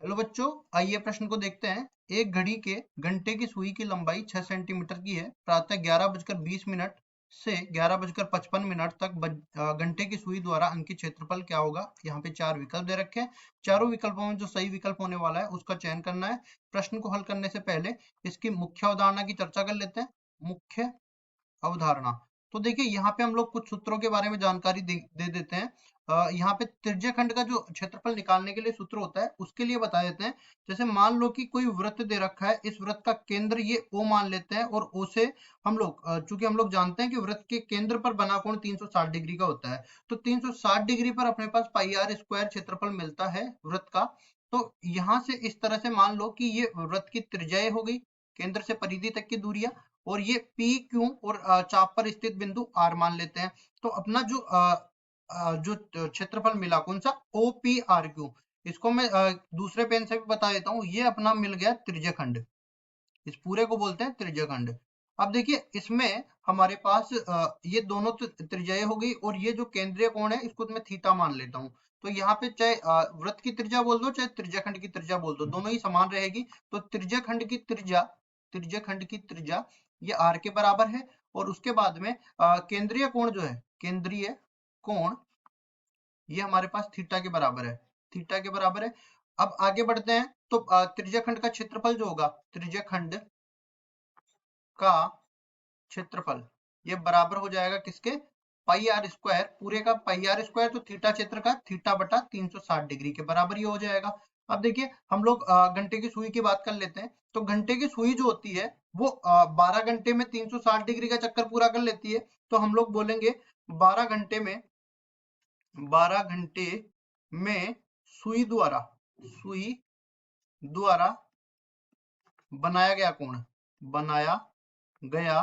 Hello बच्चों, आइए प्रश्न को देखते हैं। एक घड़ी के घंटे की सुई की लंबाई 6 सेंटीमीटर की है। प्रातः 11:20 से 11:55 तक घंटे की सुई द्वारा अंकित क्षेत्रफल क्या होगा। यहाँ पे चार विकल्प दे रखे हैं। चारों विकल्पों में जो सही विकल्प होने वाला है उसका चयन करना है। प्रश्न को हल करने से पहले इसकी मुख्य अवधारणा की चर्चा कर लेते हैं। मुख्य अवधारणा। तो देखिए यहाँ पे हम लोग कुछ सूत्रों के बारे में जानकारी दे देते हैं। यहाँ पे त्रिज्य खंड का जो क्षेत्रफल निकालने के लिए सूत्र होता है उसके लिए बता देते हैं। जैसे मान लो कि कोई वृत्त दे रखा है, इस वृत्त का केंद्र ये O मान लेते हैं और O से हम लोग चूंकि हम लोग जानते हैं कि वृत्त के केंद्र पर बना कोण 360 डिग्री का होता है, तो 360 डिग्री पर अपने पास पाई आर स्क्वायर क्षेत्रफल मिलता है वृत्त का। तो यहाँ से इस तरह से मान लो कि ये वृत्त की त्रिज्या हो गई, केंद्र से परिधि तक की दूरियां, और ये पी क्यू और चाप पर स्थित बिंदु आर मान लेते हैं। तो अपना जो क्षेत्रफल मिला कौन सा, ओ पी आर क्यू, इसको मैं दूसरे पेन से भी बता देता हूँ। ये अपना मिल गया त्रिज्यखंड, इस पूरे को बोलते हैं त्रिज्यखंड। अब देखिए इसमें हमारे पास ये दोनों त्रिज्याएं हो गई, और ये जो केंद्रीय कोण है इसको मैं थीटा मान लेता हूँ। तो यहाँ पे चाहे वृत्त की त्रिज्या बोल दो चाहे त्रिज्याखंड की त्रिज्या बोल दो, दोनों ही समान रहेगी। तो त्रिज्याखंड की त्रिज्या ये आर के बराबर है। और उसके बाद में केंद्रीय कोण जो है, केंद्रीय कोण ये हमारे पास थीटा के बराबर है, थीटा के बराबर है। अब आगे बढ़ते हैं। तो त्रिज्याखंड का क्षेत्रफल जो होगा, त्रिज्याखंड का क्षेत्रफल ये बराबर हो जाएगा किसके, पाई आर स्क्वायर, पूरे का पाई आर स्क्वायर, तो थीटा क्षेत्र का थीटा बटा 360 डिग्री के बराबर ये हो जाएगा। अब देखिए हम लोग घंटे की सुई की बात कर लेते हैं। तो घंटे की सुई जो होती है वो 12 घंटे में 360 डिग्री का चक्कर पूरा कर लेती है। तो हम लोग बोलेंगे 12 घंटे में 12 घंटे में सुई द्वारा बनाया गया कोण, बनाया गया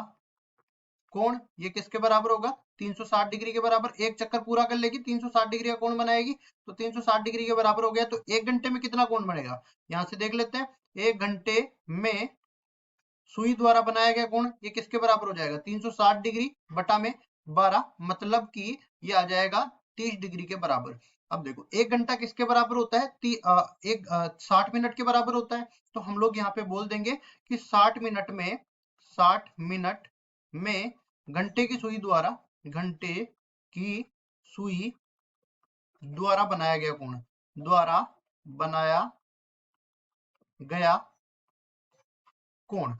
कोण ये किसके बराबर होगा, 360 डिग्री के बराबर। एक चक्कर पूरा कर लेगी, 360 डिग्री का कोण बनाएगी, तो 360 डिग्री के बराबर हो गया। तो एक घंटे में कितना कोण बनेगा, यहां से देख लेते हैं। एक घंटे में सुई द्वारा बनाया गया कोण ये किसके बराबर हो जाएगा, 360 डिग्री बटा में 12, मतलब कि ये आ जाएगा 30 डिग्री के बराबर। अब देखो एक घंटा किसके बराबर होता है, 60 मिनट के बराबर होता है। तो हम लोग यहाँ पे बोल देंगे कि 60 मिनट में घंटे की सुई द्वारा बनाया गया कोण, द्वारा बनाया गया कोण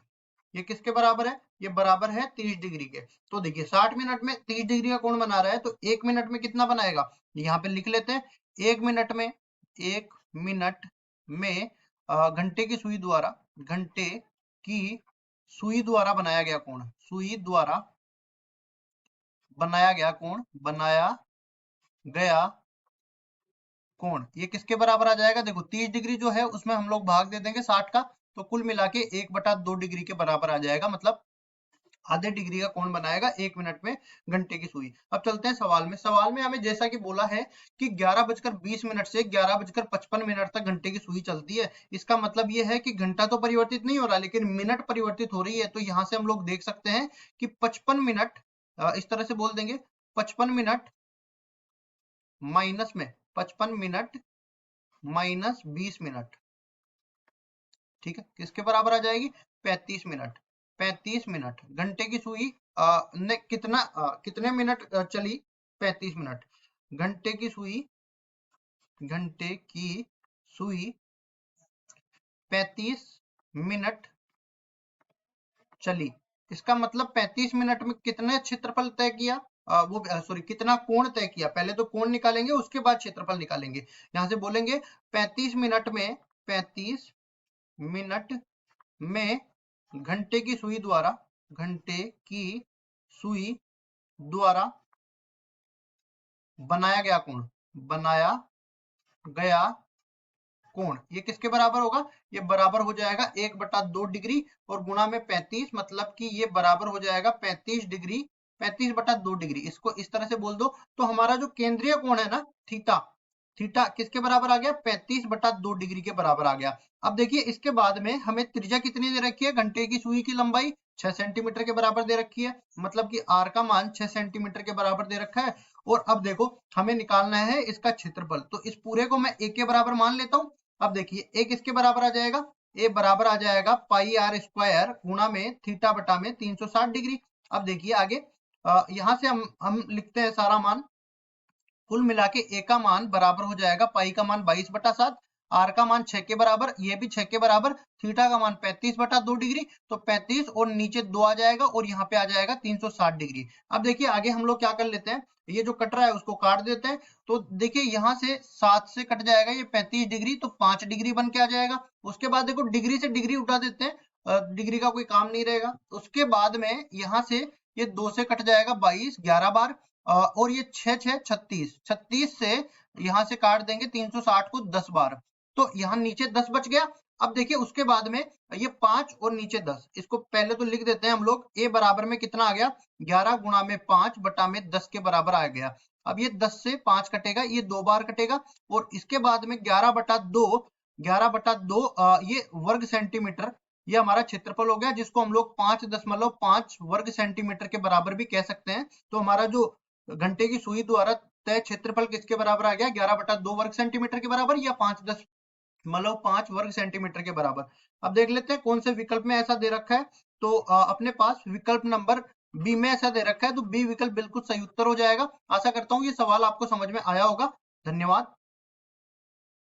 ये किसके बराबर है, ये बराबर है 30 डिग्री के। तो देखिए 60 मिनट में 30 डिग्री का कोण बना रहा है, तो एक मिनट में कितना बनाएगा, यहाँ पे लिख लेते हैं। एक मिनट में घंटे की सुई द्वारा बनाया गया कोण, सुई द्वारा बनाया गया कोण ये किसके बराबर आ जाएगा, देखो 30 डिग्री जो है उसमें हम लोग भाग दे देंगे 60 का, तो कुल मिला के 1/2 डिग्री के बराबर आ जाएगा, मतलब आधे डिग्री का कोण बनाएगा एक मिनट में घंटे की सुई। अब चलते हैं सवाल में। सवाल में हमें जैसा कि बोला है कि 11:20 से 11:55 तक घंटे की सुई चलती है। इसका मतलब ये है कि घंटा तो परिवर्तित नहीं हो रहा, लेकिन मिनट परिवर्तित हो रही है। तो यहाँ से हम लोग देख सकते हैं कि 55 मिनट, इस तरह से बोल देंगे 55 मिनट माइनस में 55 मिनट माइनस 20 मिनट, ठीक है, किसके बराबर आ जाएगी, 35 मिनट। 35 मिनट घंटे की सुई ने कितने मिनट चली, 35 मिनट। घंटे की सुई 35 मिनट चली। इसका मतलब 35 मिनट में कितने क्षेत्रफल तय किया, कितना कोण तय किया। पहले तो कोण निकालेंगे उसके बाद क्षेत्रफल निकालेंगे। यहां से बोलेंगे 35 मिनट में घंटे की सुई द्वारा बनाया गया कोण ये किसके बराबर होगा, ये बराबर हो जाएगा 1/2 डिग्री और गुणा में 35, मतलब कि ये बराबर हो जाएगा 35 डिग्री, 35/2 डिग्री। इसको इस तरह से बोल दो। तो हमारा जो केंद्रीय कोण है ना थीटा, थीटा किसके बराबर आ गया, 35/2 डिग्री के बराबर आ गया। अब देखिए इसके बाद में हमें त्रिज्या कितनी दे रखी है, घंटे की सुई की लंबाई 6 सेंटीमीटर के बराबर दे रखी है, मतलब कि आर का मान 6 सेंटीमीटर के बराबर दे रखा है। और अब देखो हमें निकालना है इसका क्षेत्रफल, तो इस पूरे को मैं ए के बराबर मान लेता हूँ। अब देखिए एक इसके बराबर आ जाएगा, ए बराबर आ जाएगा पाई आर स्क्वायर गुणा में थीटा बटा में 360 डिग्री। अब देखिए आगे यहाँ से हम लिखते हैं सारा मान, कुल मिला के ए का मान बराबर हो जाएगा पाई का मान 22/7, आर का मान 6 के बराबर, ये भी 6 के बराबर, थीटा का मान 35/2 डिग्री, तो 35 और नीचे 2 आ जाएगा और यहाँ पे आ जाएगा 360 डिग्री। अब देखिए आगे हम लोग क्या कर लेते हैं, ये जो कट रहा है उसको काट देते हैं। तो देखिए यहाँ से 7 से कट जाएगा ये 35 डिग्री, तो 5 डिग्री बन के आ जाएगा। उसके बाद देखो डिग्री से डिग्री उठा देते हैं, डिग्री का कोई काम नहीं रहेगा। उसके बाद में यहाँ से ये 2 से कट जाएगा 22, 11 बार, और ये 6 6 36, 36 से यहाँ से काट देंगे 360 को 10 बार, तो यहाँ नीचे 10 बच गया। अब देखिए उसके बाद में ये 5 और नीचे 10, इसको पहले तो लिख देते हैं हम लोग। ए बराबर में कितना आ गया, 11 गुणा में 5 बटा में 10 के बराबर आ गया। अब ये 10 से 5 कटेगा, ये 2 बार कटेगा, और इसके बाद में 11/2, 11/2 ये वर्ग सेंटीमीटर, ये हमारा क्षेत्रफल हो गया, जिसको हम लोग 5.5 वर्ग सेंटीमीटर के बराबर भी कह सकते हैं। तो हमारा जो घंटे की सुई द्वारा तय क्षेत्रफल किसके बराबर आ गया, 11/2 वर्ग सेंटीमीटर के बराबर, या 5 वर्ग सेंटीमीटर के बराबर। अब देख लेते हैं कौन से विकल्प में ऐसा दे रखा है। तो अपने पास विकल्प नंबर बी में ऐसा दे रखा है, तो बी विकल्प बिल्कुल सही उत्तर हो जाएगा। आशा करता हूँ ये सवाल आपको समझ में आया होगा। धन्यवाद।